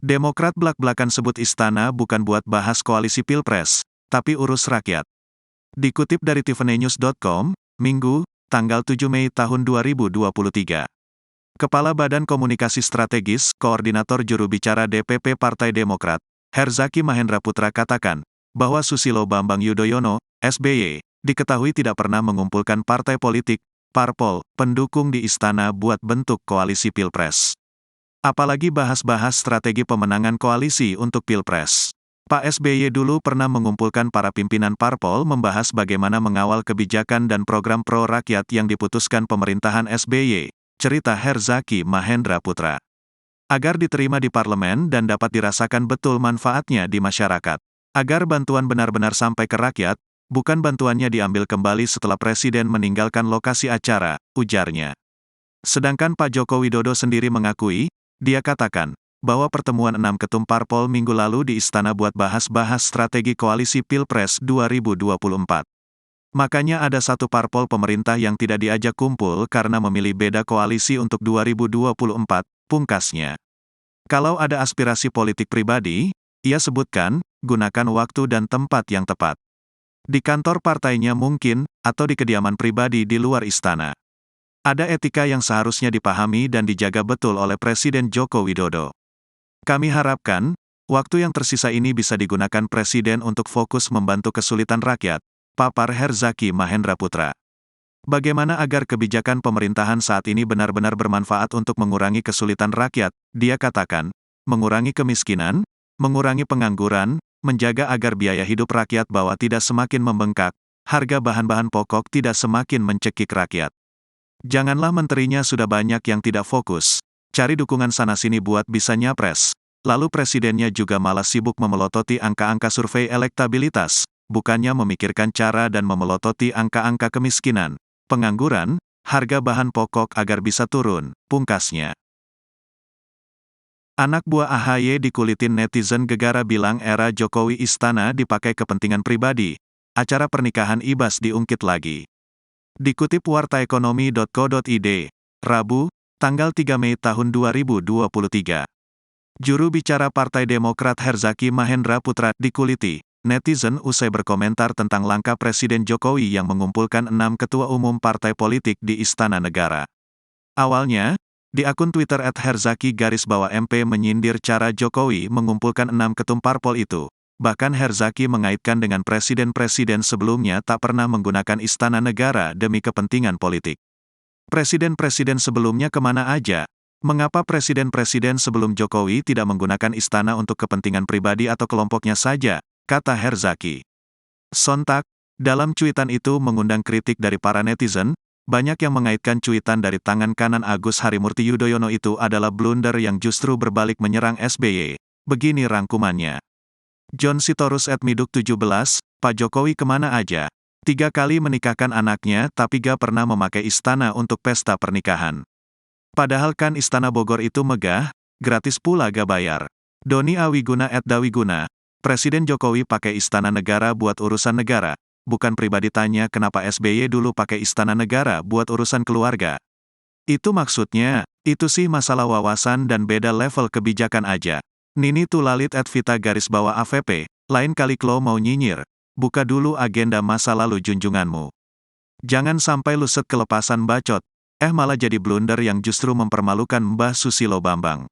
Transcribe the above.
Demokrat blak-blakan sebut istana bukan buat bahas koalisi Pilpres, tapi urus rakyat. Dikutip dari tvnews.com, Minggu, tanggal 7 Mei tahun 2023. Kepala Badan Komunikasi Strategis, Koordinator Juru Bicara DPP Partai Demokrat, Herzaki Mahendra Putra katakan, bahwa Susilo Bambang Yudhoyono, SBY, diketahui tidak pernah mengumpulkan partai politik, parpol, pendukung di istana buat bentuk koalisi Pilpres. Apalagi bahas-bahas strategi pemenangan koalisi untuk Pilpres. Pak SBY dulu pernah mengumpulkan para pimpinan parpol membahas bagaimana mengawal kebijakan dan program pro-rakyat yang diputuskan pemerintahan SBY, cerita Herzaki Mahendra Putra. Agar diterima di parlemen dan dapat dirasakan betul manfaatnya di masyarakat. Agar bantuan benar-benar sampai ke rakyat, bukan bantuannya diambil kembali setelah Presiden meninggalkan lokasi acara, ujarnya. Sedangkan Pak Joko Widodo sendiri mengakui, dia katakan, bahwa pertemuan 6 ketum parpol minggu lalu di istana buat bahas-bahas strategi koalisi Pilpres 2024. Makanya ada satu parpol pemerintah yang tidak diajak kumpul karena memilih beda koalisi untuk 2024, pungkasnya. Kalau ada aspirasi politik pribadi, ia sebutkan, gunakan waktu dan tempat yang tepat. Di kantor partainya mungkin, atau di kediaman pribadi di luar istana. Ada etika yang seharusnya dipahami dan dijaga betul oleh Presiden Joko Widodo. Kami harapkan, waktu yang tersisa ini bisa digunakan Presiden untuk fokus membantu kesulitan rakyat, papar Herzaki Mahendra Putra. Bagaimana agar kebijakan pemerintahan saat ini benar-benar bermanfaat untuk mengurangi kesulitan rakyat, dia katakan, mengurangi kemiskinan, mengurangi pengangguran, menjaga agar biaya hidup rakyat bawah tidak semakin membengkak, harga bahan-bahan pokok tidak semakin mencekik rakyat. Janganlah menterinya sudah banyak yang tidak fokus, cari dukungan sana-sini buat bisa nyapres, lalu presidennya juga malah sibuk memelototi angka-angka survei elektabilitas, bukannya memikirkan cara dan memelototi angka-angka kemiskinan, pengangguran, harga bahan pokok agar bisa turun, pungkasnya. Anak buah AHY dikulitin netizen gegara bilang era Jokowi istana dipakai kepentingan pribadi, acara pernikahan Ibas diungkit lagi. Dikutip wartaekonomi.co.id, Rabu, tanggal 3 Mei tahun 2023. Juru bicara Partai Demokrat Herzaki Mahendra Putra dikuliti netizen usai berkomentar tentang langkah Presiden Jokowi yang mengumpulkan 6 ketua umum partai politik di Istana Negara. Awalnya, di akun Twitter @herzaki_MP menyindir cara Jokowi mengumpulkan 6 ketum parpol itu. Bahkan Herzaki mengaitkan dengan presiden-presiden sebelumnya tak pernah menggunakan Istana Negara demi kepentingan politik. Presiden-presiden sebelumnya kemana aja? Mengapa presiden-presiden sebelum Jokowi tidak menggunakan istana untuk kepentingan pribadi atau kelompoknya saja? Kata Herzaki. Sontak, dalam cuitan itu mengundang kritik dari para netizen, banyak yang mengaitkan cuitan dari tangan kanan Agus Harimurti Yudhoyono itu adalah blunder yang justru berbalik menyerang SBY. Begini rangkumannya. John Sitorus @miduk17, Pak Jokowi kemana aja? 3 kali menikahkan anaknya tapi gak pernah memakai istana untuk pesta pernikahan. Padahal kan Istana Bogor itu megah, gratis pula gak bayar. Doni Awiguna @dawiguna, Presiden Jokowi pakai Istana Negara buat urusan negara, bukan pribadi. Tanya kenapa SBY dulu pakai Istana Negara buat urusan keluarga. Itu maksudnya, itu sih masalah wawasan dan beda level kebijakan aja. Nini Tulalit @vita_AVP, lain kali klo mau nyinyir, buka dulu agenda masa lalu junjunganmu. Jangan sampai luset kelepasan bacot, malah jadi blunder yang justru mempermalukan Mbah Susilo Bambang.